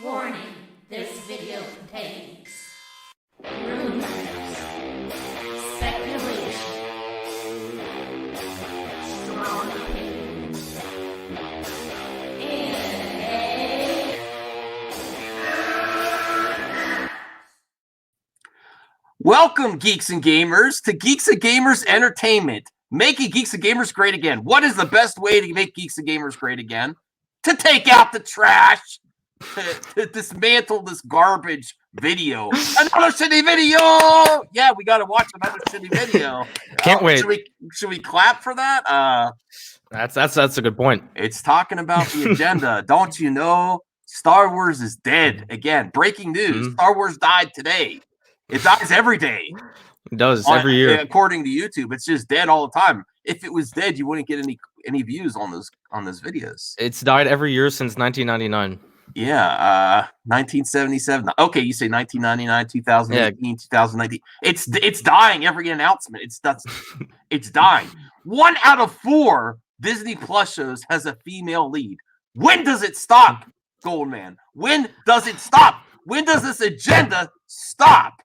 Warning, this video contains rumors, speculation, strong opinions, and welcome, Geeks and Gamers, to Geeks and Gamers Entertainment, making Geeks and Gamers great again. What is the best way to make Geeks and Gamers great again? To take out the trash, to dismantle this garbage video. Another shitty video! Yeah, we got to watch another shitty video. Can't wait. Should we clap for that? That's a good point. It's talking about the agenda. Don't you know? Star Wars is dead again. Breaking news: Star Wars died today. It dies every day. It does every year. According to YouTube, it's just dead all the time. If it was dead, you wouldn't get any views on those videos. It's died every year since 1999. Yeah, 1977. Okay, you say 1999, 2018, 2019. It's dying every announcement. It's dying. 1 out of 4 Disney Plus shows has a female lead. When does it stop, Goldman? When does it stop? When does this agenda stop?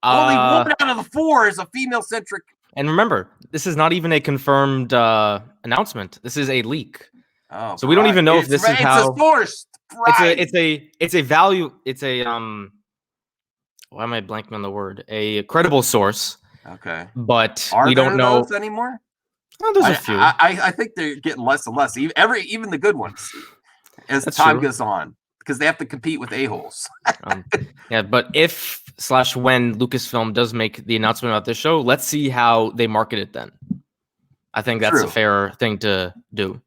Only 1 out of the 4 is a female-centric. And remember, this is not even a confirmed announcement. This is a leak. Oh, so we don't even know if this is how. It's a source. Right. It's a value. It's a Why am I blanking on the word? A credible source. Okay. But we don't know those anymore. Oh, there's a few. I think they're getting less and less. Even the good ones, as time goes on, because they have to compete with a-holes. Yeah, but if/when Lucasfilm does make the announcement about this show, let's see how they market it then. I think that's a fair thing to do.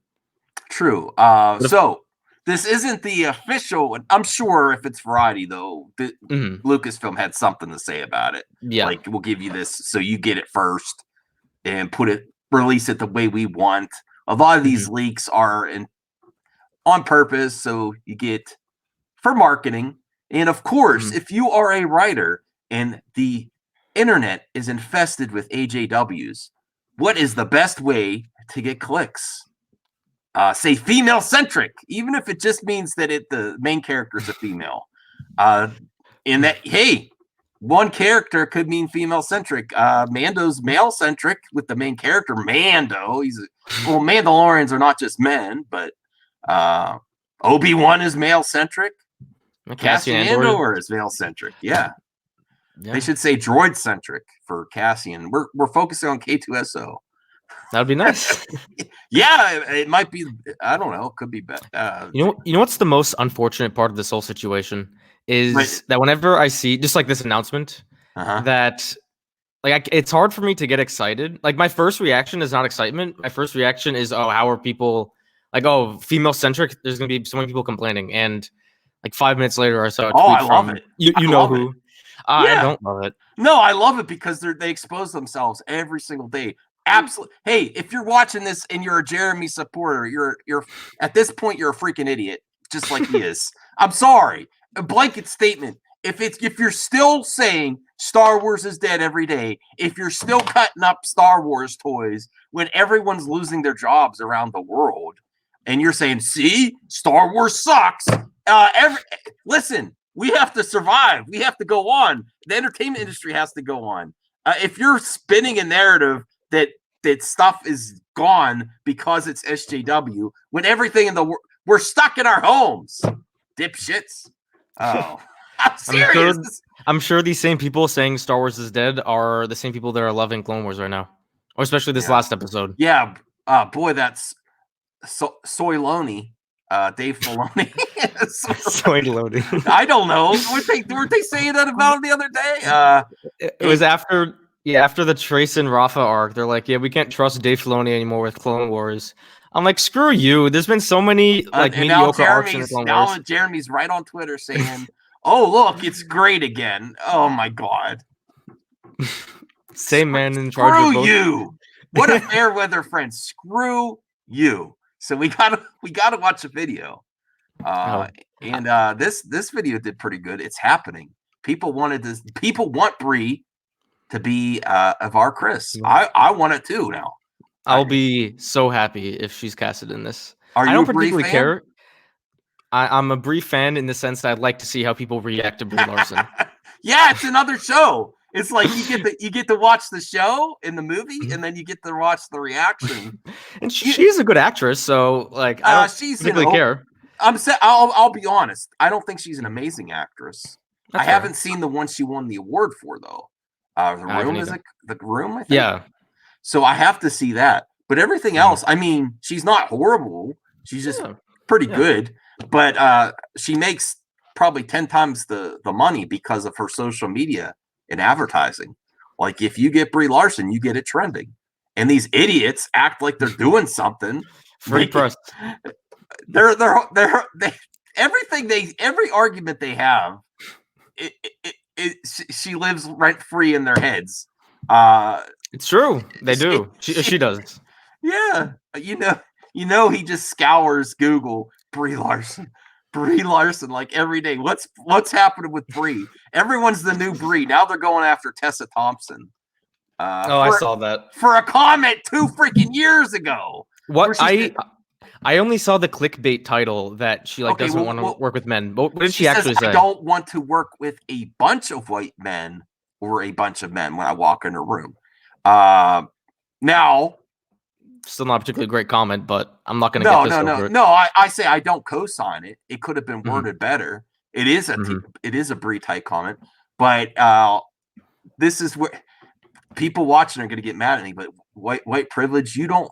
True. So this isn't the official one. I'm sure if it's Variety, though, Lucasfilm had something to say about it. Yeah. Like, we'll give you this so you get it first and release it the way we want. A lot of these leaks are on purpose, so you get for marketing. And of course, if you are a writer and the internet is infested with AJWs, what is the best way to get clicks? Say female-centric, even if it just means that the main character is a female. In that, hey, one character could mean female-centric. Mando's male-centric with the main character, Mando. Mandalorians are not just men, but Obi-Wan is male-centric. Cassian Andor is male-centric. Yeah. They should say droid-centric for Cassian. We're focusing on K2SO. That'd be nice. Yeah, it might be. I don't know. It could be better. You know what's the most unfortunate part of this whole situation is that whenever I see just like this announcement, that like it's hard for me to get excited. Like my first reaction is not excitement. My first reaction is, oh, how are people like, oh, female centric? There's gonna be so many people complaining, and like 5 minutes later, I saw a tweet I love it. You know who? I don't love it. No, I love it because they expose themselves every single day. Absolutely. Hey, if you're watching this and you're a Jeremy supporter, you're at this point you're a freaking idiot, just like he is. I'm sorry. A blanket statement. If you're still saying Star Wars is dead every day, if you're still cutting up Star Wars toys when everyone's losing their jobs around the world, and you're saying, "See, Star Wars sucks." Listen, we have to survive. We have to go on. The entertainment industry has to go on. If you're spinning a narrative that stuff is gone because it's SJW, when everything in the world, we're stuck in our homes, dipshits. Oh, I'm serious. I'm sure these same people saying Star Wars is dead are the same people that are loving Clone Wars right now, or especially this last episode. Yeah, boy, that's Soy-Loni. Dave Filoni. Soy-Loni. I don't know. Weren't they saying that about him the other day? It was after the Trace and Rafa arc. They're like, yeah, we can't trust Dave Filoni anymore with Clone Wars. I'm like, screw you. There's been so many mediocre arcs in Clone Wars. Now Jeremy's right on Twitter saying, "Oh, look, it's great again." Oh my god. Same man in charge. Screw you. What a fair weather friend. Screw you. So we gotta watch a video. And this video did pretty good. It's happening. People want Brie to be Avar Chris. I want it too now. I'll be so happy if she's casted in this. I don't particularly care. I'm a Brie fan in the sense that I'd like to see how people react to Brie Larson. Yeah, it's another show. It's like you get to watch the show in the movie, and then you get to watch the reaction. And she's a good actress, so like I don't particularly care. I'll be honest. I don't think she's an amazing actress. That's I fair. haven't seen the one she won the award for though. The Room is it? The Room, I think. Yeah. So I have to see that. But everything else, I mean, she's not horrible. She's just pretty good. But she makes probably 10 times the money because of her social media and advertising. Like if you get Brie Larson, you get it trending. And these idiots act like they're doing something. Free press. They're every argument they have, she lives rent free in their heads. It's true. They do. She does. Yeah, you know, he just scours Google Brie Larson like every day. What's happening with Brie? Everyone's the new Brie. Now they're going after Tessa Thompson. I saw that for a comment 2 freaking years ago. What I only saw the clickbait title that she doesn't want to work with men. What did she actually say? I don't want to work with a bunch of white men or a bunch of men when I walk in her room. Now, still not a particularly great comment, but I'm not going to get this over it. No, I say I don't co-sign it. It could have been worded better. It is a Brie type comment, but this is where people watching are going to get mad at me. But white privilege, you don't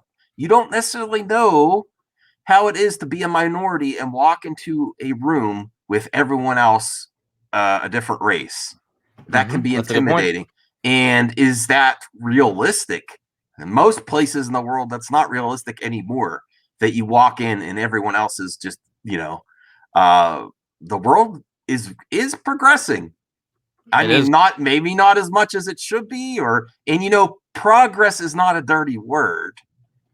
necessarily know how it is to be a minority and walk into a room with everyone else a different race. That can be intimidating. And is that realistic? In most places in the world, that's not realistic anymore. That you walk in and everyone else is just, the world is progressing. Maybe not as much as it should be, progress is not a dirty word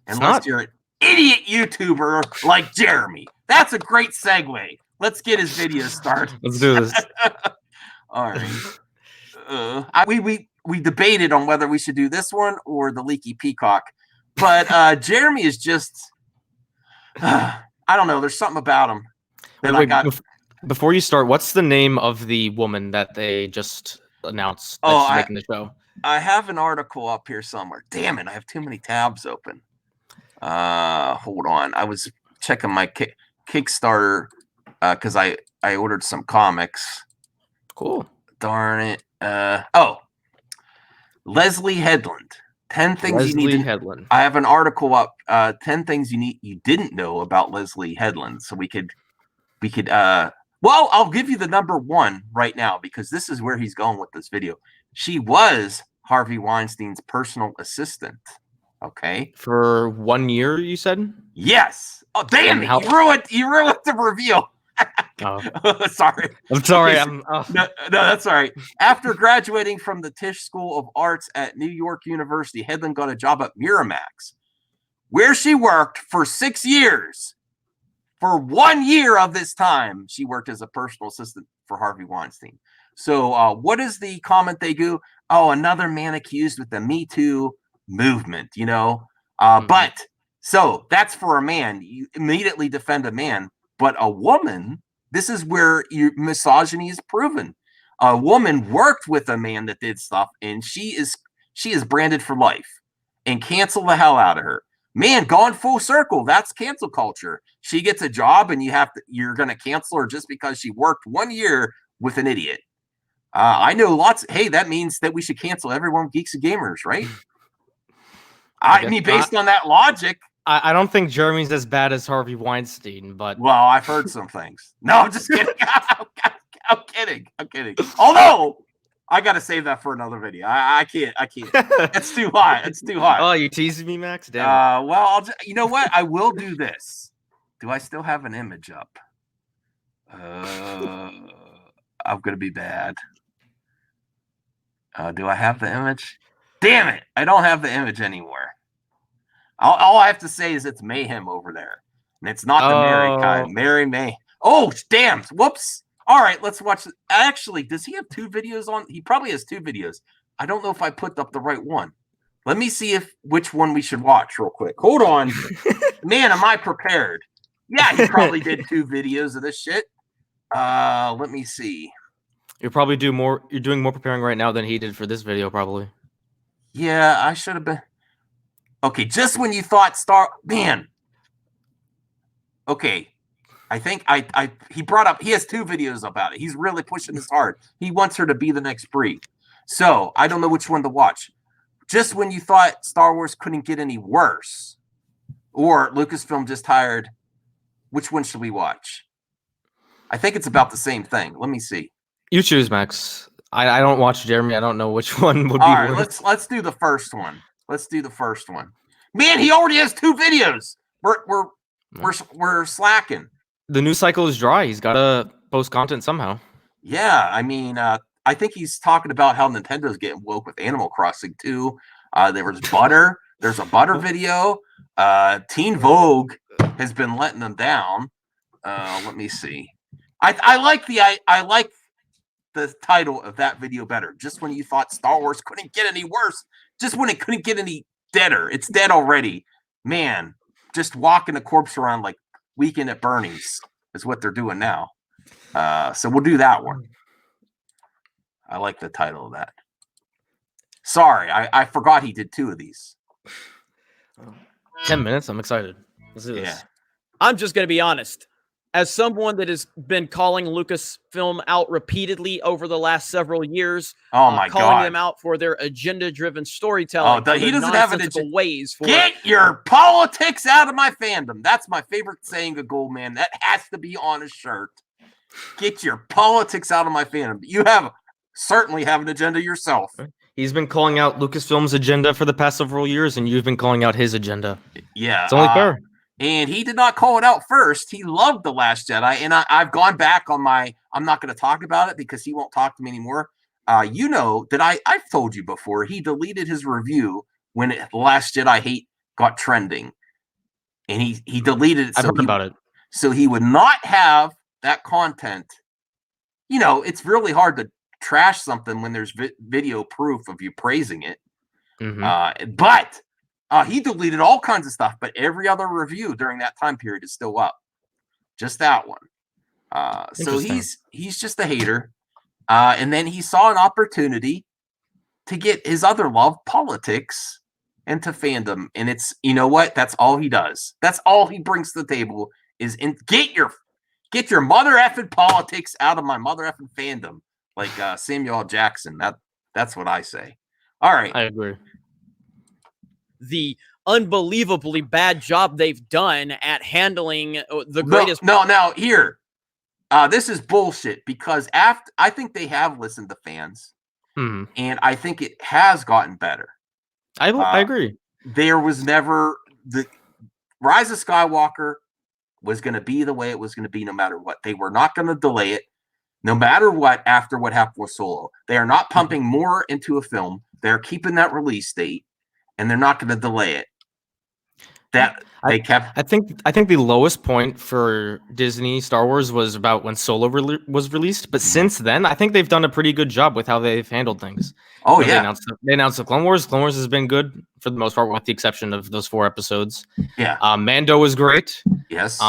unless you're an idiot YouTuber like Jeremy. That's a great segue. Let's get his video started. Let's do this. All right. We debated on whether we should do this one or the Leaky Peacock, but Jeremy is just I don't know. There's something about him that Before you start, what's the name of the woman that they just announced that's making the show? I have an article up here somewhere. Damn it, I have too many tabs open. Hold on. I was checking my Kickstarter because I ordered some comics. Cool. Darn it. Leslie Headland. 10 things you need to Headland. I have an article up. 10 things you didn't know about Leslie Headland. So we could I'll give you the number 1 right now because this is where he's going with this video. She was Harvey Weinstein's personal assistant. Okay. For 1 year, you said? Yes. Oh, damn it. You ruined the reveal. Oh. Sorry. I'm sorry. Okay, no, that's all right. After graduating from the Tisch School of Arts at New York University, Headland got a job at Miramax, where she worked for 6 years. For 1 year of this time, she worked as a personal assistant for Harvey Weinstein. So what is the comment they do? Oh, another man accused with the Me Too movement, But so that's for a man. You immediately defend a man. But a woman, this is where your misogyny is proven. A woman worked with a man that did stuff, and she is branded for life and cancel the hell out of her. Man, gone full circle. That's cancel culture. She gets a job, and you're gonna cancel her just because she worked 1 year with an idiot. I know lots. Hey, that means that we should cancel everyone Geeks and Gamers, right? I mean, based on that logic. I don't think Jeremy's as bad as Harvey Weinstein, but I've heard some things. No, I'm just kidding. I'm kidding. Although I gotta save that for another video. I can't. It's too hot. Oh, you teasing me, Max? Damn it. Well, you know what? I will do this. Do I still have an image up? I'm gonna be bad. Do I have the image? Damn it! I don't have the image anymore. All I have to say is it's mayhem over there. And it's not the Mary kind. Mary May. Oh, damn. Whoops. All right, let's watch. Actually, does he have 2 videos on? He probably has 2 videos. I don't know if I put up the right one. Let me see which one we should watch real quick. Hold on. Man, am I prepared. Yeah, he probably did 2 videos of this shit. Let me see. You're doing more preparing right now than he did for this video, probably. Yeah, I should have been. Okay, just when you thought man. Okay, I think he brought up, he has 2 videos about it. He's really pushing this hard. He wants her to be the next Brie. So I don't know which one to watch. Just when you thought Star Wars couldn't get any worse, or Lucasfilm just hired, which one should we watch? I think it's about the same thing. Let me see. You choose, Max. I don't watch Jeremy. I don't know which one would be All right, worse. let's do the first one. Let's do the first one. Man, he already has 2 videos. We're slacking. The news cycle is dry. He's got to post content somehow. Yeah, I mean, I think he's talking about how Nintendo's getting woke with Animal Crossing too. There was Butter. There's a Butter video. Teen Vogue has been letting them down. Let me see. I like the title of that video better. Just when you thought Star Wars couldn't get any worse. Just when it couldn't get any deader. It's dead already. Man, just walking a corpse around like Weekend at Bernie's is what they're doing now. So we'll do that one. I like the title of that. Sorry, I forgot he did 2 of these. 10 minutes. I'm excited. Let's do this. Yeah. I'm just going to be honest. As someone that has been calling Lucasfilm out repeatedly over the last several years, Oh my calling God. them out for their agenda-driven storytelling, he doesn't have an agenda. ways. Get your politics out of my fandom. That's my favorite saying of Goldman. That has to be on a shirt. Get your politics out of my fandom. You certainly have an agenda yourself. He's been calling out Lucasfilm's agenda for the past several years, and you've been calling out his agenda. Yeah. It's only fair. And he did not call it out first. He loved The Last Jedi. And I've gone back on I'm not going to talk about it because he won't talk to me anymore. You know that I've told you before, he deleted his review when The Last Jedi hate got trending. And he deleted it. I've heard about it. So he would not have that content. You know, it's really hard to trash something when there's video proof of you praising it. Mm-hmm. But he deleted all kinds of stuff, but every other review during that time period is still up. Just that one. So he's just a hater. And then he saw an opportunity to get his other love, politics, into fandom. And it's, you know what? That's all he does. That's all he brings to the table is get your mother effing politics out of my mother effing fandom. Like Samuel L. Jackson. That's what I say. All right. I agree. The unbelievably bad job they've done at handling the greatest. Now here, this is bullshit because I think they have listened to fans, and I think it has gotten better. I agree. There was never the Rise of Skywalker was going to be the way it was going to be, no matter what. They were not going to delay it, no matter what. After what happened with Solo, they are not pumping more into a film. They're keeping that release date. And they're not going to delay it. I think the lowest point for Disney Star Wars was about when Solo was released. But since then, I think they've done a pretty good job with how they've handled things. Oh, yeah. They announced the Clone Wars. Clone Wars has been good for the most part, with the exception of those 4 episodes. Yeah. Mando was great. Yes.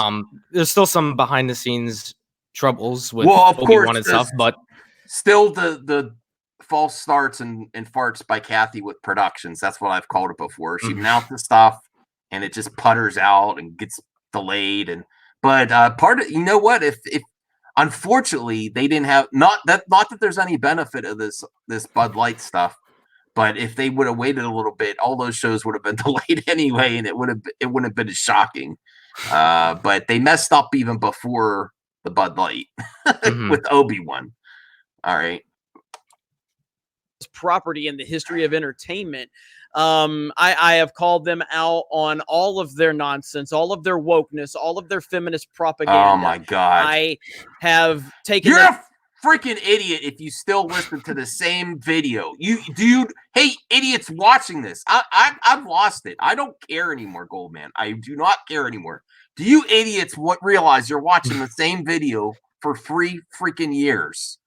There's still some behind the scenes troubles with Obi-Wan and stuff, but still the false starts and farts by Kathy with productions. That's what I've called it before. She announces stuff and it just putters out and gets delayed. But part of, you know what, if unfortunately they didn't have, not that there's any benefit of this Bud Light stuff, but if they would have waited a little bit, all those shows would have been delayed anyway, and it wouldn't have been as shocking. But they messed up even before the Bud Light with Obi-Wan. All right. Property in the history of entertainment. I have called them out on all of their nonsense, all of their wokeness, all of their feminist propaganda. Oh my God. I have taken You're a freaking idiot if you still listen to the same video. Hey, idiots watching this. I've lost it. I don't care anymore, Goldman. I do not care anymore. Do you idiots realize you're watching the same video for 3 freaking years?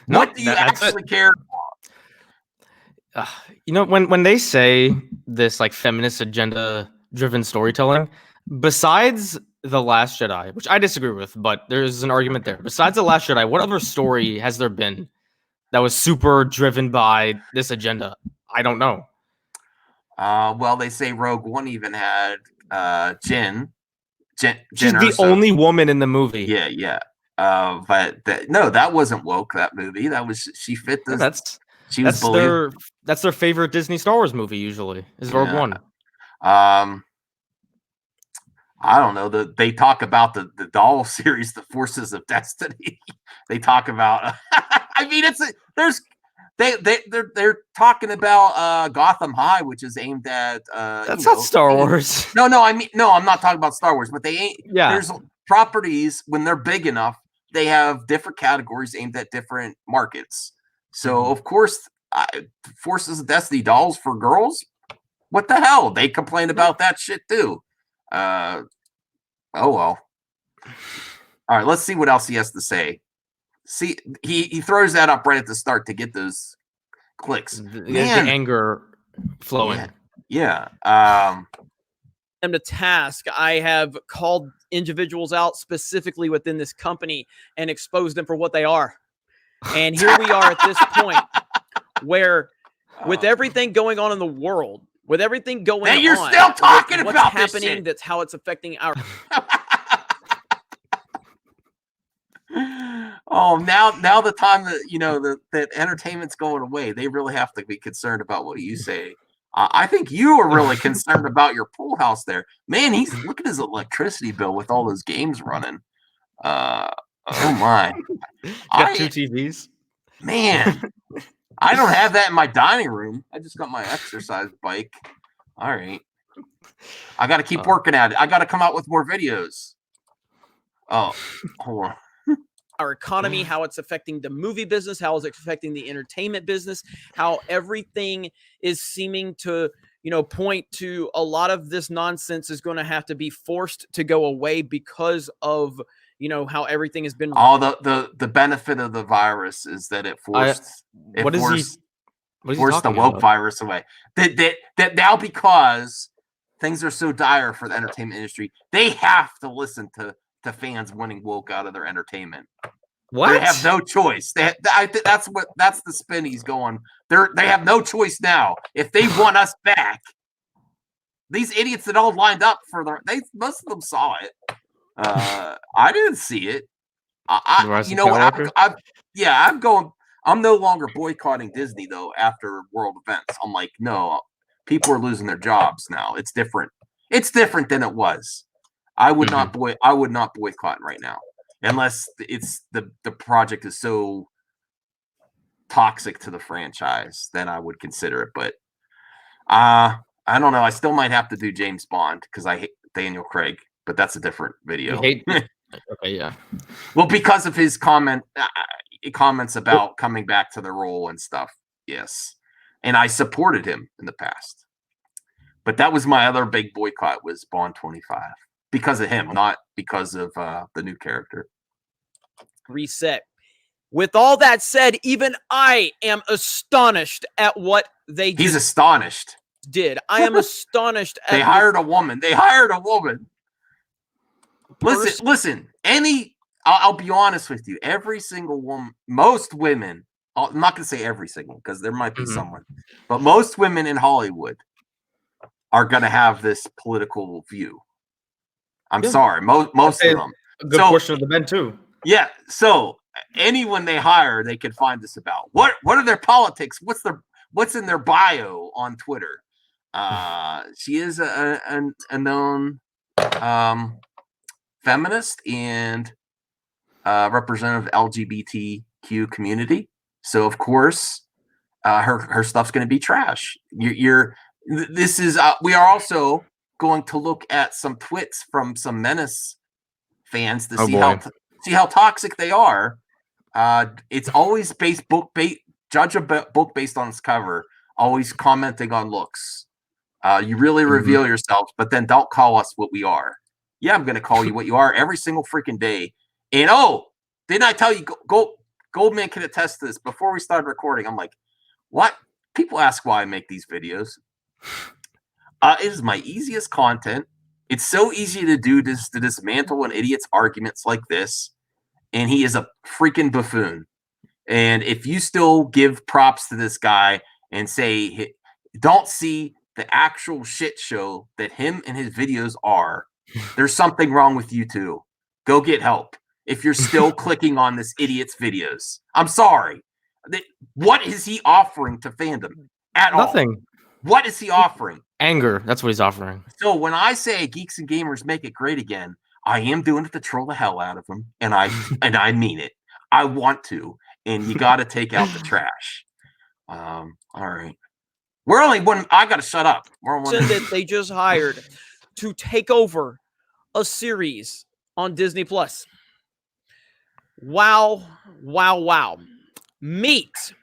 What do you actually care about? You know, when they say this like feminist agenda driven storytelling, besides The Last Jedi, which I disagree with, but there's an argument there. Besides The Last Jedi, what other story has there been that was super driven by this agenda? I don't know. Well, they say Rogue One even had Jyn She's the Erso. only woman in the movie. Yeah. But no, that wasn't woke. That movie. That was she fit the. That's their favorite Disney Star Wars movie. Usually is Rogue One. I don't know. They talk about the doll series, The Forces of Destiny. They talk about. I mean, they're talking about Gotham High, which is aimed at. That's not Star Wars. No. I mean, no, I'm not talking about Star Wars, but they ain't. Yeah. There's properties when they're big enough, they have different categories aimed at different markets. So of course, Forces of Destiny dolls for girls. What the hell? They complain about that shit too. Oh well. All right, let's see what else he has to say. See, he throws that up right at the start to get those clicks. The anger flowing. Yeah. Them to task. I have called individuals out specifically within this company and exposed them for what they are. And here we are at this point where, with everything going on in the world, with everything going on, you're still talking about what's this happening. Shit. That's how it's affecting our. Oh, now the time that that entertainment's going away, they really have to be concerned about what you say. I think you are really concerned about your pool house there, man. Look at his electricity bill with all those games running. Oh my! Got 2 TVs, man. I don't have that in my dining room. I just got my exercise bike. All right, I got to keep working at it. I got to come out with more videos. Oh, hold on. Our economy, how it's affecting the movie business, how it's affecting the entertainment business, how everything is seeming to, point to a lot of this nonsense is going to have to be forced to go away because of, how everything has been. All the benefit of the virus is that it forced the woke virus away. That now, because things are so dire for the entertainment industry, they have to listen to fans wanting woke out of their entertainment. What? They have no choice. I think that's the spin he's going. They have no choice now. If they want us back, these idiots that all lined up most of them saw it. I didn't see it. You know what? I'm no longer boycotting Disney though. After world events, I'm like, no, people are losing their jobs now. It's different. It's different than it was. I would not boycott right now, unless it's the project is so toxic to the franchise. Then I would consider it. But I don't know. I still might have to do James Bond because I hate Daniel Craig. But that's a different video. Okay, yeah. Well, because of his comments about coming back to the role and stuff. Yes, and I supported him in the past. But that was my other big boycott was Bond 25. Because of him, not because of the new character. Reset. With all that said, even I am astonished at what they He's astonished. Did. I am astonished at They hired a woman. Listen. I'll be honest with you. Every single woman, most women, I'm not going to say every single because there might be someone, but most women in Hollywood are going to have this political view. I'm sorry, most of them. A good portion of the men too. Yeah. So anyone they hire, they can find this about. What are their politics? What's in their bio on Twitter? She is a known feminist and representative LGBTQ community. So of course, her stuff's going to be trash. We are also going to look at some twits from some Menace fans to see how toxic they are. It's always judge a book based on its cover. Always commenting on looks. You really reveal yourself, but then don't call us what we are. Yeah, I'm going to call you what you are every single freaking day. And didn't I tell you? Goldman can attest to this. Before we started recording, I'm like, what? People ask why I make these videos. It is my easiest content. It's so easy to do this, to dismantle an idiot's arguments like this, and he is a freaking buffoon. And if you still give props to this guy and say, don't see the actual shit show that him and his videos are, there's something wrong with you too. Go get help. If you're still clicking on this idiot's videos, I'm sorry. What is he offering to fandom at all? Nothing. What is he offering? Anger. That's what he's offering. So when I say Geeks and Gamers make it great again, I am doing it to troll the hell out of them, and I mean it. I want to, and you got to take out the trash. All right, we're only one. I got to shut up. We're on one. That they just hired to take over a series on Disney Plus. Wow, wow, wow. Meet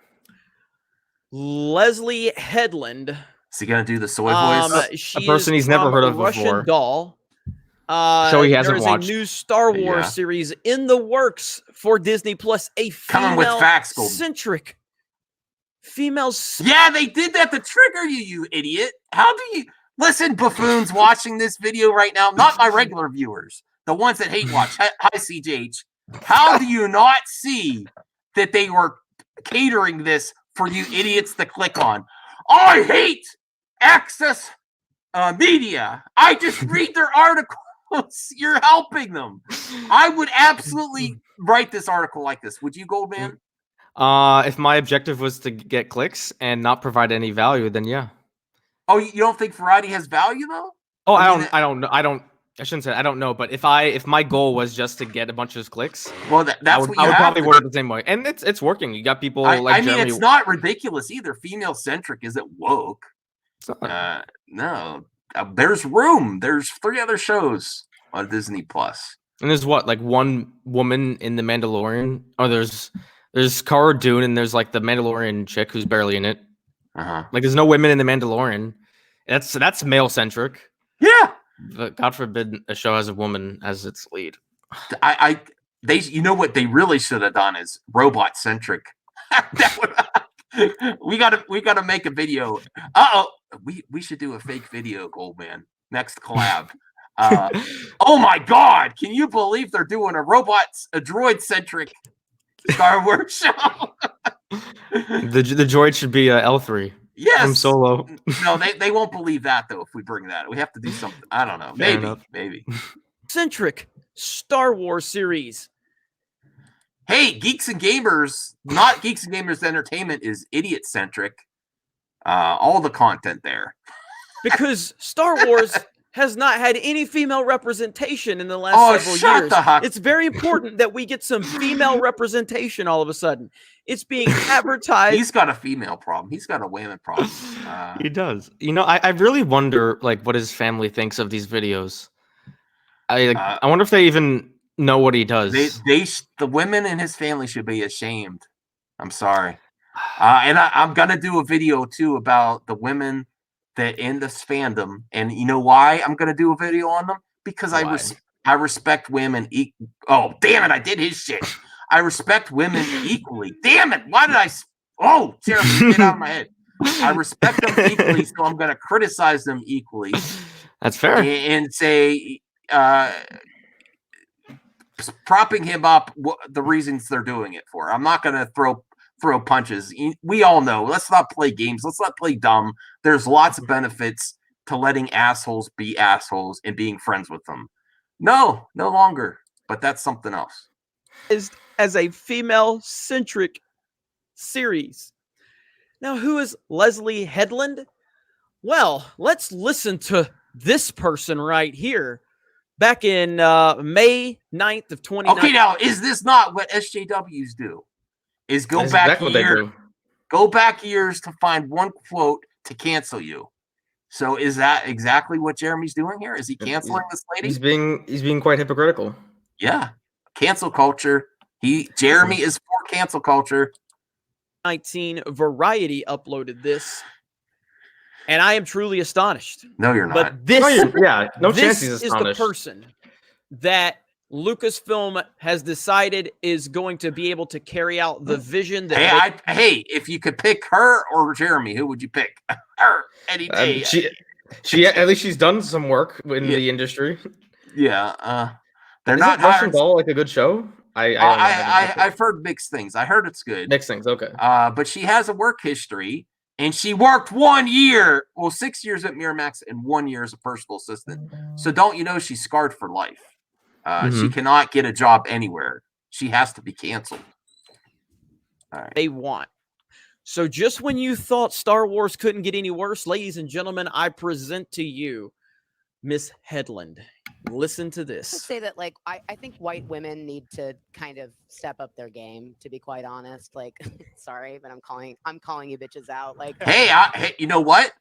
Leslie Headland. Is he gonna do the soy voice? A person he's never heard of Russian before. Doll. Show he hasn't watched. There is a new Star Wars series in the works for Disney Plus. A female-centric. Yeah, they did that to trigger you, you idiot. How do you listen, buffoons watching this video right now? Not my regular viewers, the ones that hate watch. Hi, CJH. How do you not see that they were catering this for you idiots to click on? I hate access media. I just read their articles. You're helping them. I would absolutely write this article like this. Would you, Goldman? If my objective was to get clicks and not provide any value, then yeah. Oh, you don't think variety has value though? Oh, I don't know. I shouldn't say I don't know, but if my goal was just to get a bunch of clicks, well, that's I would probably word it the same way, and it's working. You got people like I mean, Jeremy. It's not ridiculous either. Female centric isn't woke. No, there's room. There's 3 other shows on Disney Plus, and there's what, like one woman in the Mandalorian. Oh, there's Cara Dune, and there's like the Mandalorian chick who's barely in it. Like there's no women in the Mandalorian. That's male centric. Yeah. But God forbid a show has a woman as its lead. You know what they really should have done is robot centric. we gotta make a video. We should do a fake video, Goldman. Next collab. Oh my God! Can you believe they're doing a droid centric Star Wars show? the droid should be L3. Yes. From Solo. No, they won't believe that though. If we bring that, we have to do something. I don't know. Maybe. Centric Star Wars series. Hey, Geeks and Gamers, not Geeks and Gamers Entertainment is idiot centric. All the content there. Because Star Wars has not had any female representation in the last several years. It's very important that we get some female representation all of a sudden. It's being advertised. He's got a female problem. He's got a women problem. He does. You know, I really wonder like what his family thinks of these videos. I wonder if they even know what he does. The women in his family should be ashamed. I'm sorry. And I'm gonna do a video too about the women that in this fandom, and you know why I'm gonna do a video on them? Because I respect women. Oh damn it! I did his shit. I respect women equally. Damn it! Why did I? Oh, Jeremy, get out of my head. I respect them equally, so I'm gonna criticize them equally. That's fair. And say, propping him up, the reasons they're doing it for. I'm not gonna throw punches. We all know. Let's not play games. Let's not play dumb. There's lots of benefits to letting assholes be assholes and being friends with them. No longer. But that's something else. As a female-centric series. Now, who is Leslie Headland? Well, let's listen to this person right here. Back in May 9th of 2019. Okay, now, is this not what SJWs do? Is go back years to find one quote to cancel you. So is that exactly what Jeremy's doing here? Is he canceling this lady? He's being quite hypocritical. Yeah. Cancel culture. Jeremy is for cancel culture. 19 Variety uploaded this. And I am truly astonished. No, you're not. But this, no chance he's is astonished. the person that Lucasfilm has decided is going to be able to carry out the vision that hey, if you could pick her or Jeremy, who would you pick? Her any day. At least she's done some work in the industry. Yeah. They're Isn't not Russian hiring. Doll like a good show? I don't know. I haven't watched it. I've heard mixed things. I heard it's good. Mixed things, okay. But she has a work history, and she worked 1 year, 6 years at Miramax and 1 year as a personal assistant. So don't you know she's scarred for life? She cannot get a job anywhere. She has to be canceled. All right. They want. So just when you thought Star Wars couldn't get any worse, ladies and gentlemen, I present to you Miss Headland. Listen to this. To say that, like, I think white women need to kind of step up their game, to be quite honest. Like, sorry, but I'm calling you bitches out. Like, hey, you know what?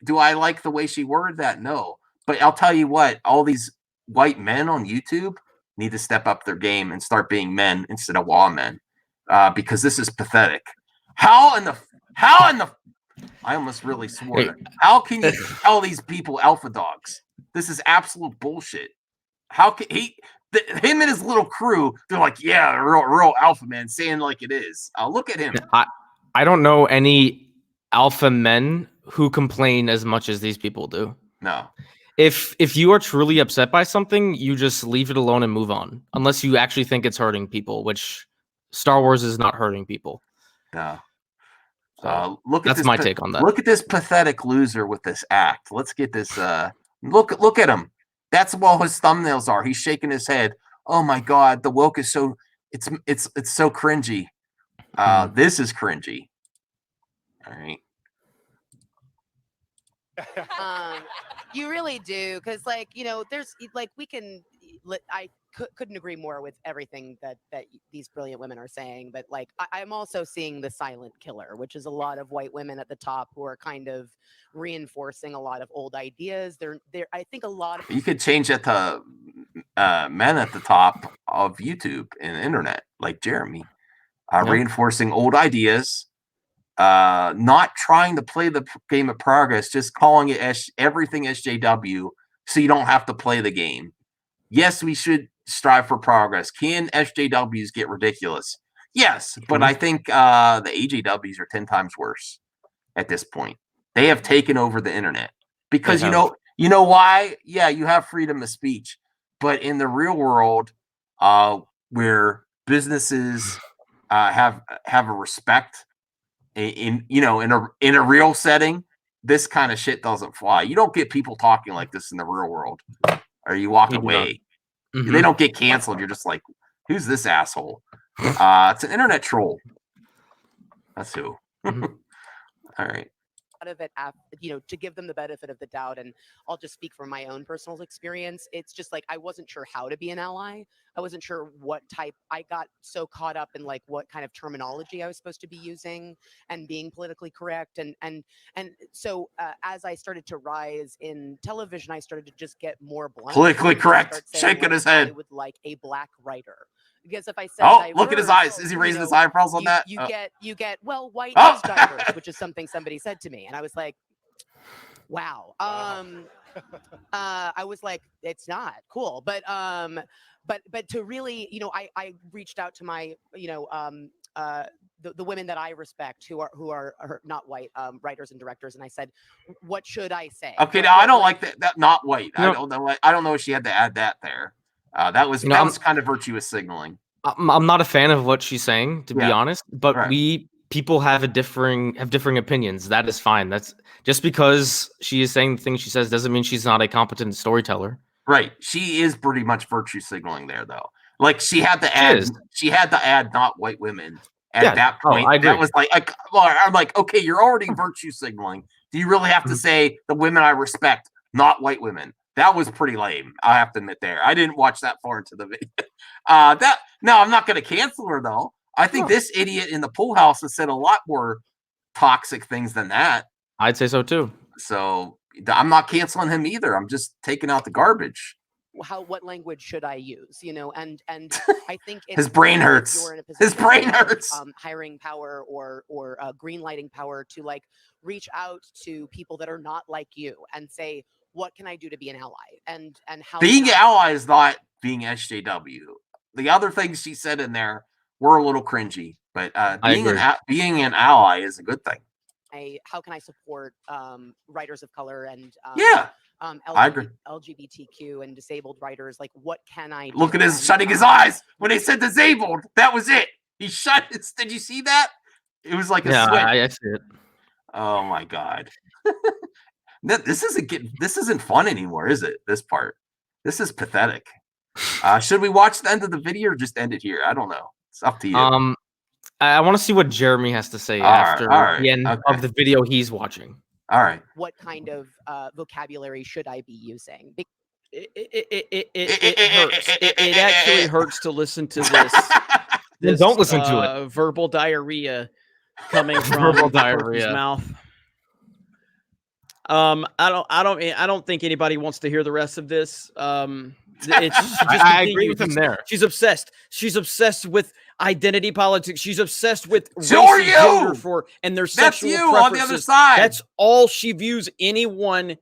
Do I like the way she worded that? No. But I'll tell you what, all these white men on YouTube need to step up their game and start being men instead of law men. Because this is pathetic. How in the I almost really swore. Hey. How can you tell these people alpha dogs? This is absolute bullshit. How can him and his little crew? They're like, yeah, real alpha man, saying like it is. Look at him. I don't know any alpha men who complain as much as these people do. No. If you are truly upset by something, you just leave it alone and move on. Unless you actually think it's hurting people, which Star Wars is not hurting people. No. Look at that's my take on that. Look at this pathetic loser with this act. Let's get this. Look at him. That's what his thumbnails are. He's shaking his head. Oh my God, the woke is so it's so cringy. This is cringy. All right. You really do, because like, you know, there's like I couldn't agree more with everything that these brilliant women are saying, but like I'm also seeing the silent killer, which is a lot of white women at the top who are kind of reinforcing a lot of old ideas. They're I think a lot of you could change that to men at the top of YouTube and the internet, like Jeremy, reinforcing old ideas. Not trying to play the game of progress, just calling it everything SJW, so you don't have to play the game. Yes, we should strive for progress. Can SJWs get ridiculous? Yes, but I think the AJWs are 10 times worse at this point. They have taken over the internet because you know why? Yeah, you have freedom of speech, but in the real world, where businesses have a respect. In a real setting, this kind of shit doesn't fly. You don't get people talking like this in the real world, or you walk away. They don't get canceled. You're just like, who's this asshole? It's an internet troll. That's who. All right. Of it, to give them the benefit of the doubt, and I'll just speak from my own personal experience. It's just like I wasn't sure how to be an ally. I wasn't sure what type. I got so caught up in like what kind of terminology I was supposed to be using and being politically correct, and so as I started to rise in television, I started to just get more blunt. Politically correct, shaking his head. I would like a black writer. Because if I said, look at his eyes. Is he raising his eyebrows on that? You get, well, white is diverse, which is something somebody said to me. And I was like, wow. I was like, it's not cool. But to really, I reached out to my, the women that I respect who are not white writers and directors, and I said, what should I say? Okay, now I don't like that not white. No. I don't know if she had to add that there. That was kind of virtuous signaling. I'm not a fan of what she's saying, to be honest. But people have differing opinions. That is fine. That's just because she is saying the things she says doesn't mean she's not a competent storyteller. Right. She is pretty much virtue signaling there, though. Like she had to add not white women at that point. I agree. That was I'm like, okay, you're already virtue signaling. Do you really have to say the women I respect, not white women? That was pretty lame. I have to admit there. I didn't watch that far into the video. No, I'm not going to cancel her though. I think this idiot in the pool house has said a lot more toxic things than that. I'd say so too. So I'm not canceling him either. I'm just taking out the garbage. What language should I use? And I think his brain hurts. His brain hurts. Hiring power or green lighting power to like reach out to people that are not like you and say, what can I do to be an ally? And how being an ally is not being SJW. The other things she said in there were a little cringy, but being an ally is a good thing. how can I support writers of color and Yeah, I agree. LGBTQ and disabled writers? Like, what can I do? Look at his shutting his eyes when they said disabled. That was it. He shut it. Did you see that? It was like a Yeah, switch. I see it. Oh my god. This isn't fun anymore, is it? This part. This is pathetic. Should we watch the end of the video or just end it here? I don't know. It's up to you. I want to see what Jeremy has to say after the end of the video he's watching. All right. What kind of vocabulary should I be using? It hurts. It actually hurts to listen to this. Don't listen to it. Verbal diarrhea coming from Verbal the person's diarrhea. mouth. I don't think anybody wants to hear the rest of this. It's just I agree with him there. She's obsessed. She's obsessed with identity politics. She's obsessed with So are you! gender and their That's sexual you preferences. on the other side. That's all she views anyone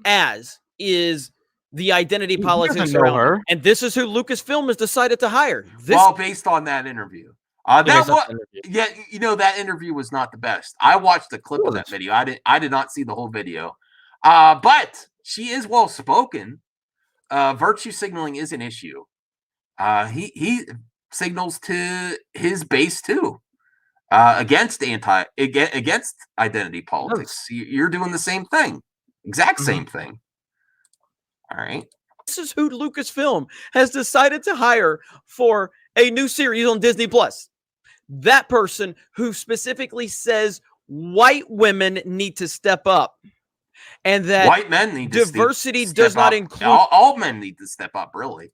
as, is the identity politics around her. And this is who Lucasfilm has decided to hire. Well, based on that interview. Yeah, you know, that interview was not the best. I watched the clip of that video. I did not see the whole video. But she is well spoken. Virtue signaling is an issue. He signals to his base too, against identity politics. You're doing the same thing, exact same thing. All right. This is who Lucasfilm has decided to hire for a new series on Disney Plus. That person who specifically says white women need to step up, and that white men need to diversity step does not up. include all men need to step up. Really,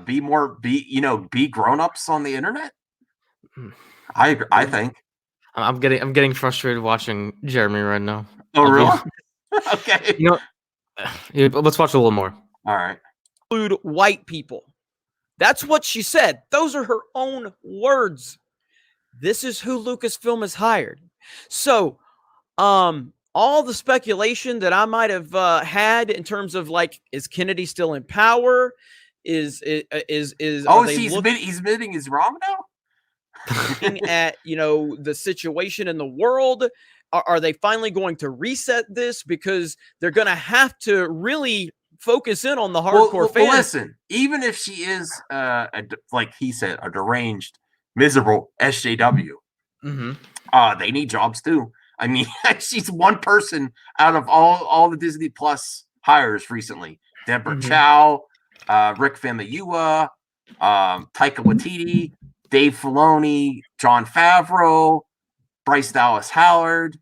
be grown-ups on the internet. I think. I'm getting frustrated watching Jeremy right now. Oh, really? Okay. Let's watch a little more. All right. Include white people. That's what she said. Those are her own words. This is who Lucasfilm has hired. So, all the speculation that I might have had in terms of, like, is Kennedy still in power? He's admitting he's wrong now? Looking at, the situation in the world. Are they finally going to reset this? Because they're going to have to really focus in on the hardcore fans. Well, listen, even if she is, like he said, a deranged, miserable SJW, they need jobs too. I mean, she's one person out of all the Disney Plus hires recently. Deborah Chow, Rick Famuyiwa, Taika Waititi, Dave Filoni, Jon Favreau, Bryce Dallas Howard,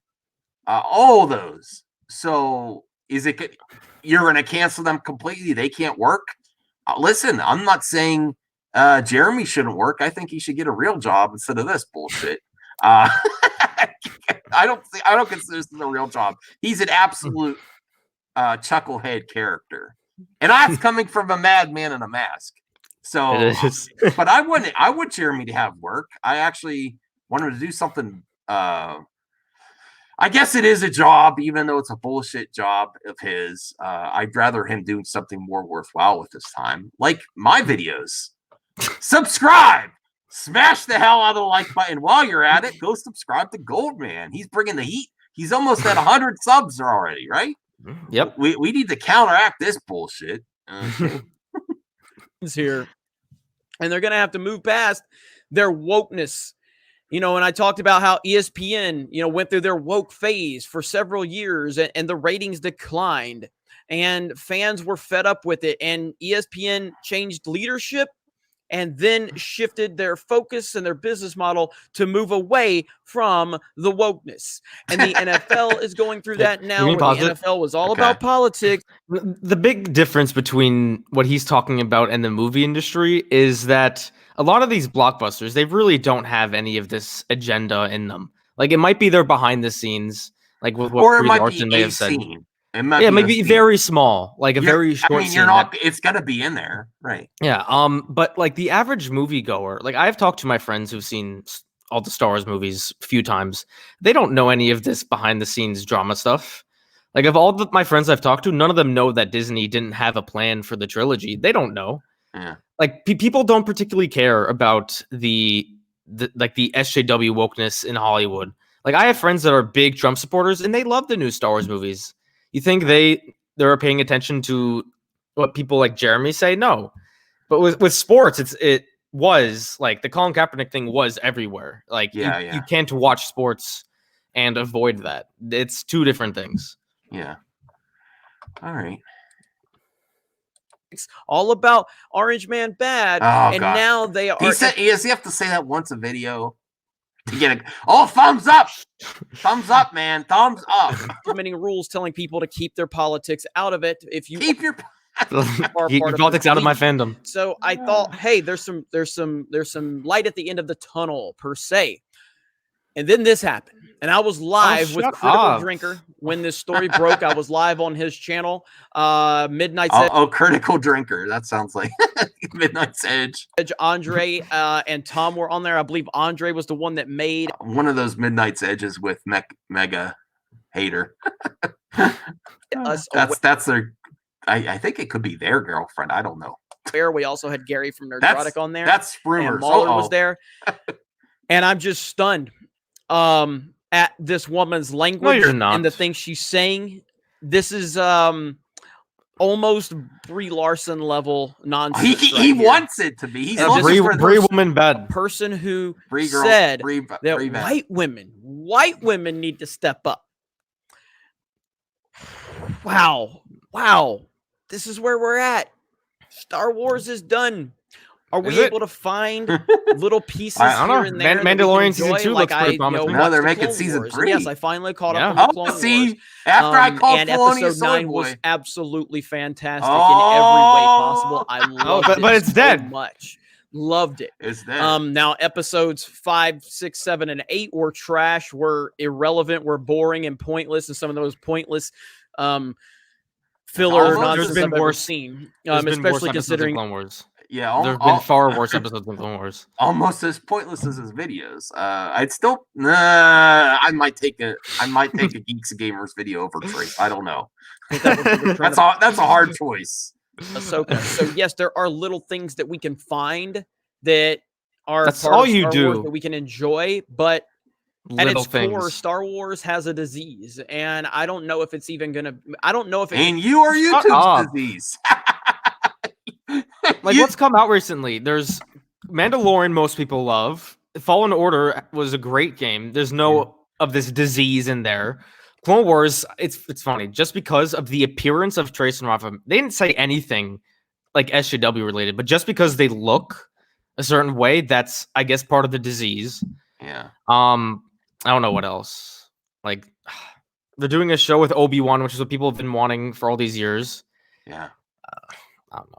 all those. So is it good? You're going to cancel them completely? They can't work? Listen, I'm not saying Jeremy shouldn't work. I think he should get a real job instead of this bullshit. I don't consider this a real job. He's an absolute chucklehead character, and that's coming from a madman in a mask. So, but I want Jeremy to have work. I actually want him to do something. I guess it is a job, even though it's a bullshit job of his. I'd rather him doing something more worthwhile with his time, like my videos. Subscribe, smash the hell out of the like button. While you're at it, go subscribe to Goldman. He's bringing the heat. He's almost at 100 subs already, right? Yep. We need to counteract this bullshit. Is here, and they're gonna have to move past their wokeness. And I talked about how ESPN, went through their woke phase for several years, and the ratings declined, and fans were fed up with it, and ESPN changed leadership and then shifted their focus and their business model to move away from the wokeness. And the NFL is going through that now. Where the NFL was all about politics. The big difference between what he's talking about and the movie industry is that a lot of these blockbusters, they really don't have any of this agenda in them. Like, it might be their behind the scenes, like what Brie Larson may have said. Maybe very small, like a very short scene. It's gonna be in there, right? Yeah. But like the average moviegoer, like I've talked to my friends who've seen all the Star Wars movies a few times. They don't know any of this behind the scenes drama stuff. Like, of all my friends I've talked to, none of them know that Disney didn't have a plan for the trilogy. They don't know. Yeah. Like people don't particularly care about the SJW wokeness in Hollywood. Like I have friends that are big Trump supporters, and they love the new Star Wars movies. You think they're paying attention to what people like Jeremy say? No, but with sports, it was like the Colin Kaepernick thing was everywhere. Like you can't watch sports and avoid that. It's two different things. Yeah. All right. It's all about Orange Man bad, and God. now they are. Does he have to say that once a video to get a thumbs up? Thumbs up, man. Thumbs up. Implementing rules telling people to keep their politics out of it. If you keep your politics out of my fandom. So I thought, hey, there's some light at the end of the tunnel per se. And then this happened, and I was live with Critical Drinker when this story broke. I was live on his channel, Midnight's Edge. Critical Drinker. That sounds like Midnight's Edge. Andre and Tom were on there. I believe Andre was the one that made one of those Midnight's Edges with Mega Hater. That's their. I think it could be their girlfriend. I don't know. We also had Gary from Nerdrotic on there. That's rumors. Mauler was there, and I'm just stunned. At this woman's language and the things she's saying. This is almost Brie Larson level nonsense. He wants it to be. He's Brie woman bad. Person who said that white women need to step up. Wow. This is where we're at. Star Wars is done. Are we able to find little pieces here and there? Mandalorian season 2 looks pretty promising. No, they're making season 3. Yes, I finally caught up on the Clone Wars. After I called and Filoni episode 9 boy. was absolutely fantastic in every way possible. I loved it but it's so dead. much. Loved it. It's dead. Now episodes 5, 6, 7, and 8 were trash, were irrelevant, were boring and pointless, and some of those pointless filler nonsense I've ever seen. Especially considering Clone Wars. Yeah, there have been far worse episodes than Clone Wars. Almost as pointless as his videos. I'd still, I might take a Geeks Gamers video over Trace. I don't know. That's a hard choice. Ahsoka. So yes, there are little things that we can find that are that's all you do do that we can enjoy, but at its things. core, Star Wars has a disease, and I don't know if it's even gonna. I don't know if it. And you are YouTube's disease. Like what's come out recently? There's Mandalorian. Most people love. Fallen Order was a great game. There's no of this disease in there. Clone Wars. It's funny just because of the appearance of Trace and Rafa. They didn't say anything like SJW related, but just because they look a certain way, that's I guess part of the disease. Yeah. I don't know what else. Like, they're doing a show with Obi-Wan, which is what people have been wanting for all these years. Yeah. I don't know.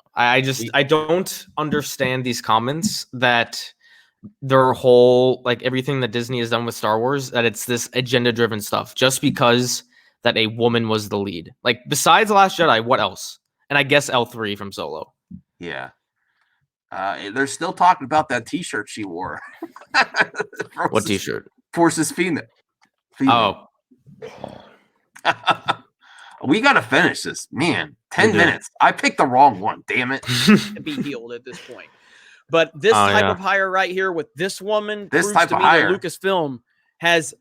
I don't understand these comments that their whole, like, everything that Disney has done with Star Wars, that it's this agenda-driven stuff, just because that a woman was the lead. Like, besides The Last Jedi, what else? And I guess L3 from Solo. Yeah. They're still talking about that T-shirt she wore. What T-shirt? Forces female. Oh. We got to finish this. Man, 10 minutes. I picked the wrong one. Damn it. To be healed at this point. But this type of hire right here with this woman this proves type to of me hire. that Lucasfilm has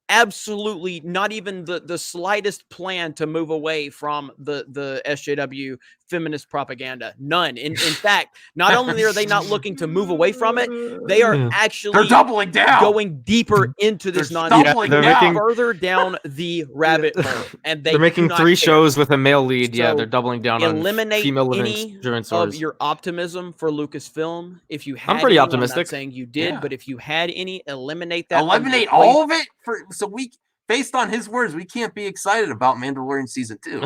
absolutely not even the slightest plan to move away from the SJW feminist propaganda. None. In fact, not only are they not looking to move away from it, they are actually they're doubling down, going deeper into this nonsense, they're making further down the rabbit hole. And they're making 3 shows with a male lead. So they're doubling down on female any driven of stories. your optimism for Lucasfilm. If you had I'm pretty any, optimistic. I'm not saying you did, but if you had any, eliminate that. Eliminate all of it so we. Based on his words, we can't be excited about Mandalorian season 2.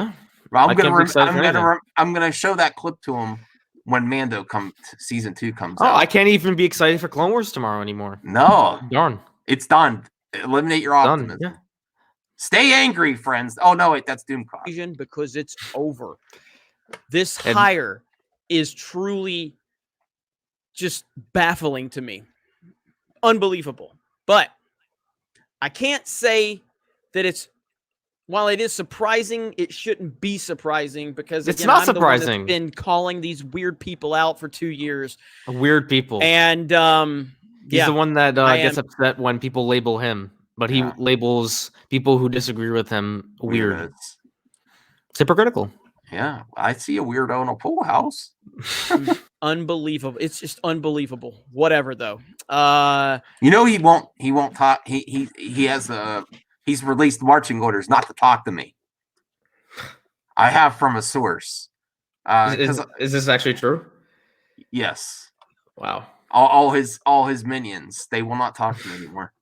I'm gonna show that clip to him when season 2 comes out. I can't even be excited for Clone Wars tomorrow anymore. No, darn, it's done. Eliminate your optimism. Yeah. Stay angry, friends. Oh no, wait, that's Doomcock. Because it's over. This hire is truly just baffling to me, unbelievable. But I can't say that it's, while it is surprising, it shouldn't be surprising because it's not surprising. The one that's been calling these weird people out for 2 years. Weird people. And He's Yeah, the one that I gets am- upset when people label him, but he Yeah. labels people who disagree with him weird. Weirdos. It's hypocritical. Yeah, I see a weirdo in a pool house. Unbelievable. It's just unbelievable. Whatever though. You know he won't talk. He has he's released marching orders not to talk to me. I have from a source. Is this actually true? Yes. Wow. All his minions, they will not talk to me anymore.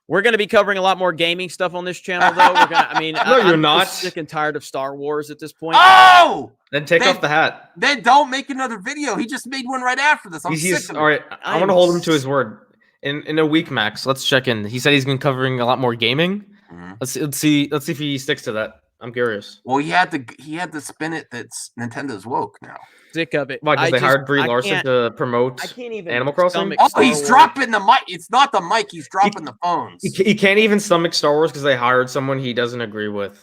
We're going to be covering a lot more gaming stuff on this channel, though. We're gonna, I mean, No, you're I'm not. just sick and tired of Star Wars at this point. Oh! Then take off the hat. Then don't make another video. He just made one right after this. I'm sick of it. All right. I want to hold him to his word. In a week, Max. Let's check in. He said he's been covering a lot more gaming. Mhm. Let's see if he sticks to that. I'm curious. Well, he had to spin it. That's Nintendo's woke now. Sick of it. Why? Because they hired Brie I Larson can't- to promote I can't even Animal Crossing. stomach Oh, Star he's Wars. dropping the mic. It's not the mic. He's dropping the phones. He can't even stomach Star Wars because they hired someone he doesn't agree with.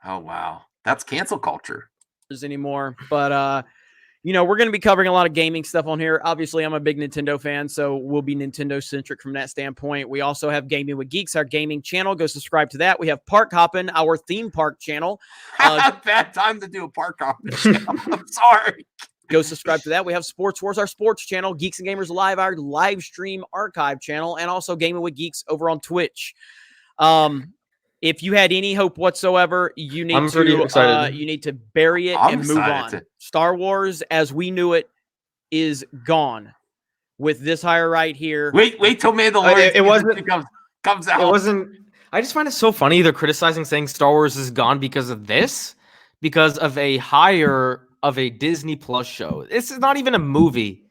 Oh wow, that's cancel culture. Anymore, but you know, we're going to be covering a lot of gaming stuff on here. Obviously, I'm a big Nintendo fan, so we'll be Nintendo centric from that standpoint. We also have Gaming with Geeks, our gaming channel. Go subscribe to that. We have Park Hoppin', our theme park channel. Bad time to do a park competition. I'm sorry. Go subscribe to that. We have Sports Wars, our sports channel, Geeks and Gamers Live, our live stream archive channel, and also Gaming with Geeks over on Twitch. If you had any hope whatsoever, you need to bury it and move on. Star Wars, as we knew it, is gone with this hire right here. Wait till Mandalorian it wasn't comes out. It wasn't. I just find it so funny they're criticizing saying Star Wars is gone because of this, because of a hire of a Disney Plus show. This is not even a movie;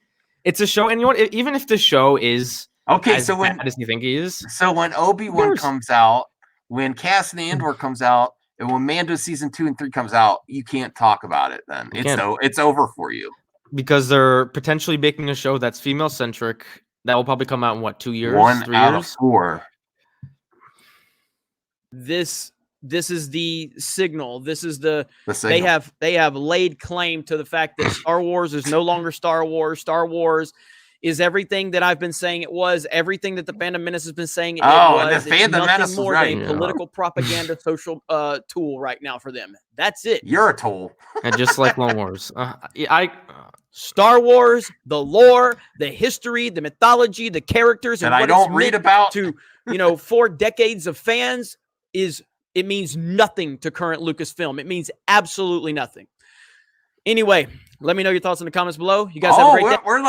it's a show. And you know what? Even if the show is okay, as bad as you think he is, so when Obi-Wan comes out, when Cassian Andor comes out, and when Mando season 2 and 3 comes out, you can't talk about it. Then it's over for you because they're potentially making a show that's female centric that will probably come out in what 2 years, 3 out years? of 4. This is the signal. This is the signal. They have laid claim to the fact that Star Wars is no longer Star Wars. Star Wars is everything that I've been saying it was, everything that the Fandom Menace has been saying it was. The Fandom Menace was more right. than a political propaganda social tool right now for them. That's it. You're a tool. And just like Clone Wars. Star Wars, the lore, the history, the mythology, the characters, that and what I don't it's read meant about to 4 decades of fans it means nothing to current Lucasfilm. It means absolutely nothing. Anyway, let me know your thoughts in the comments below. You guys have a great day. We're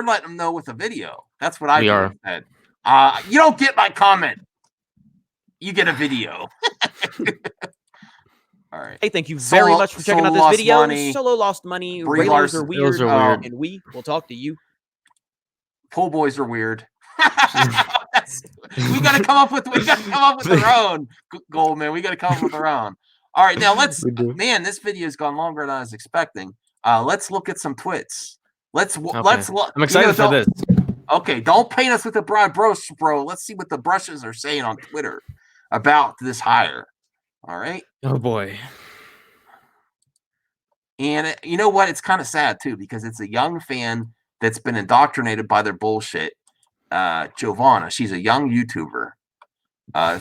letting them know with a video. That's what I said. You don't get my comment. You get a video. All right. Hey, thank you very much for checking out this video. Money. Solo lost money. Brie Railers are Larson. weird. And we will talk to you. Pool boys are weird. we gotta come up with our own goal, man. We gotta come up with our own. All right, now this video has gone longer than I was expecting. Let's look at some twits. Let's look. I'm excited for this. Okay, don't paint us with a broad brush, bro. Let's see what the brushes are saying on Twitter about this hire. All right. Oh boy. And you know what? It's kind of sad too, because it's a young fan that's been indoctrinated by their bullshit. Giovanna, she's a young YouTuber.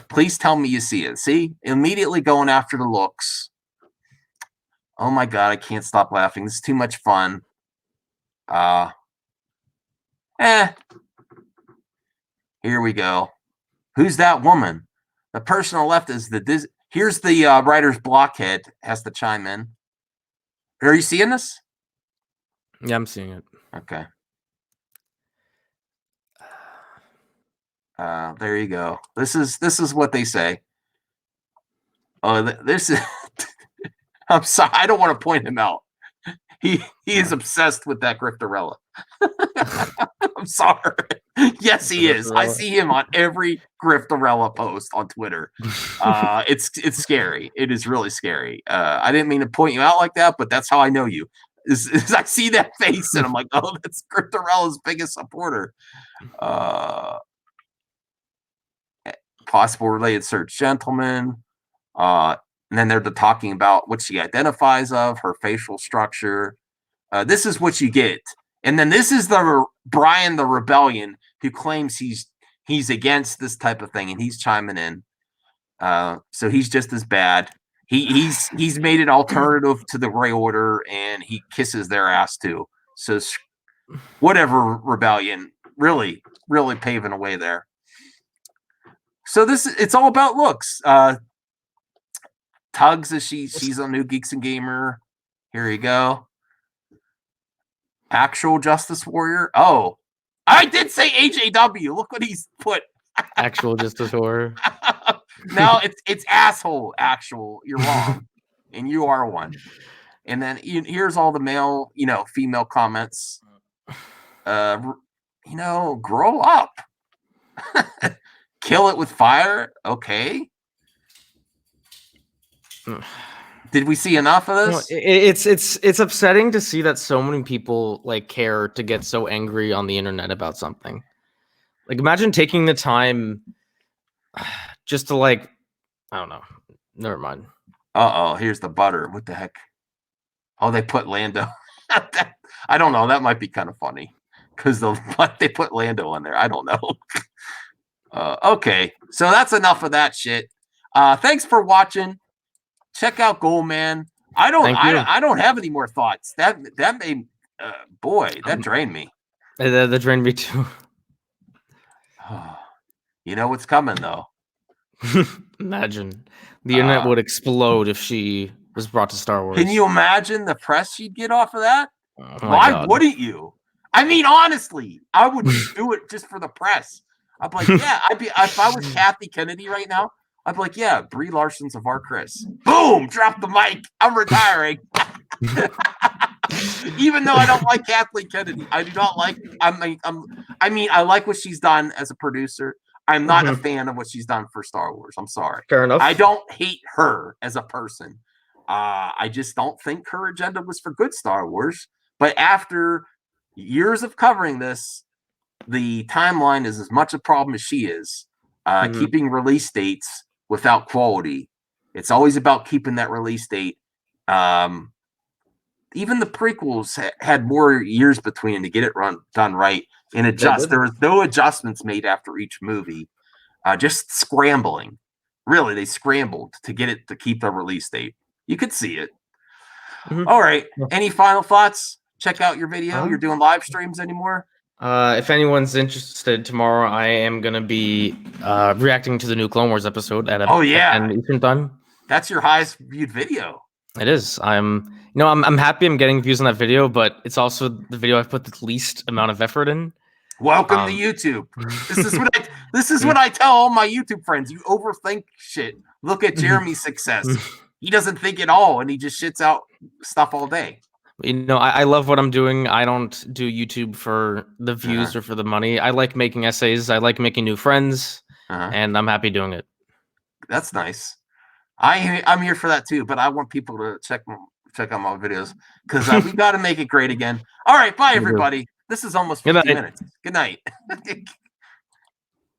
Please tell me you see it. See, immediately going after the looks. Oh my god, I can't stop laughing. This is too much fun. Here we go. Who's that woman? The person on the left is here's the writer's blockhead has to chime in. Are you seeing this? Yeah, I'm seeing it. Okay. There you go. This is what they say. Oh, this is. I'm sorry. I don't want to point him out. He is obsessed with that Grifterella. I'm sorry. Yes, he is. I see him on every Grifterella post on Twitter. It's scary. It is really scary. I didn't mean to point you out like that, but that's how I know you. Is I see that face and I'm like, oh, that's Grifterella's biggest supporter. Possible related search gentleman. And then they're talking about what she identifies of, her facial structure. This is what you get And then this is the Brian the Rebellion who claims he's against this type of thing, and he's chiming in. So he's just as bad. He's made an alternative to the Grey Order, and he kisses their ass too. So whatever, Rebellion, really paving a way there. So it's all about looks. Tugs, as she's on New Geeks and Gamer. Here you go. Actual Justice Warrior. Oh, I did say AJW. Look what he's put. Actual Justice Warrior. Now it's asshole. Actual, you're wrong, and you are one. And then here's all the male, female comments. Grow up. Kill it with fire. Okay. Did we see enough of this? It's upsetting to see that so many people care to get so angry on the internet about something. Imagine taking the time just to I don't know. Never mind. Here's the butter. What the heck? Oh, they put Lando. I don't know. That might be kind of funny because they put Lando in there. I don't know. Okay, so that's enough of that shit. Thanks for watching. Check out Goldman. I don't have any more thoughts. That made that drained me. That drained me too. You know what's coming though. Imagine the internet would explode if she was brought to Star Wars. Can you imagine the press she'd get off of that? Oh Why wouldn't you? I mean, honestly, I would do it just for the press. I'd be like, yeah, if I was Kathy Kennedy right now, I'd be like, yeah, Brie Larson's of our Chris. Boom, drop the mic. I'm retiring. Even though I don't like Kathleen Kennedy, I do not like. I like what she's done as a producer. I'm not a fan of what she's done for Star Wars. I'm sorry. Fair enough. I don't hate her as a person. I just don't think her agenda was for good Star Wars. But after years of covering this, the timeline is as much a problem as she is. Keeping release dates without quality. It's always about keeping that release date. Even the prequels had more years between to get it done right and adjust. There was no adjustments made after each movie. Just scrambling. Really, they scrambled to get it to keep the release date. You could see it. All right. Any final thoughts? Check out your video. You're doing live streams anymore? If anyone's interested, tomorrow I am gonna be reacting to the new Clone Wars episode at Eastern time. That's your highest viewed video. It is. I'm happy I'm getting views on that video, but it's also the video I've put the least amount of effort in. Welcome to YouTube. This is what I tell all my YouTube friends. You overthink shit. Look at Jeremy's success. He doesn't think at all, and he just shits out stuff all day. I love what I'm doing. I don't do YouTube for the views or for the money. I like making essays. I like making new friends, and I'm happy doing it. That's nice. I'm here for that too, but I want people to check out my videos because we got to make it great again. All right, bye everybody. This is almost 50 minutes. Good night.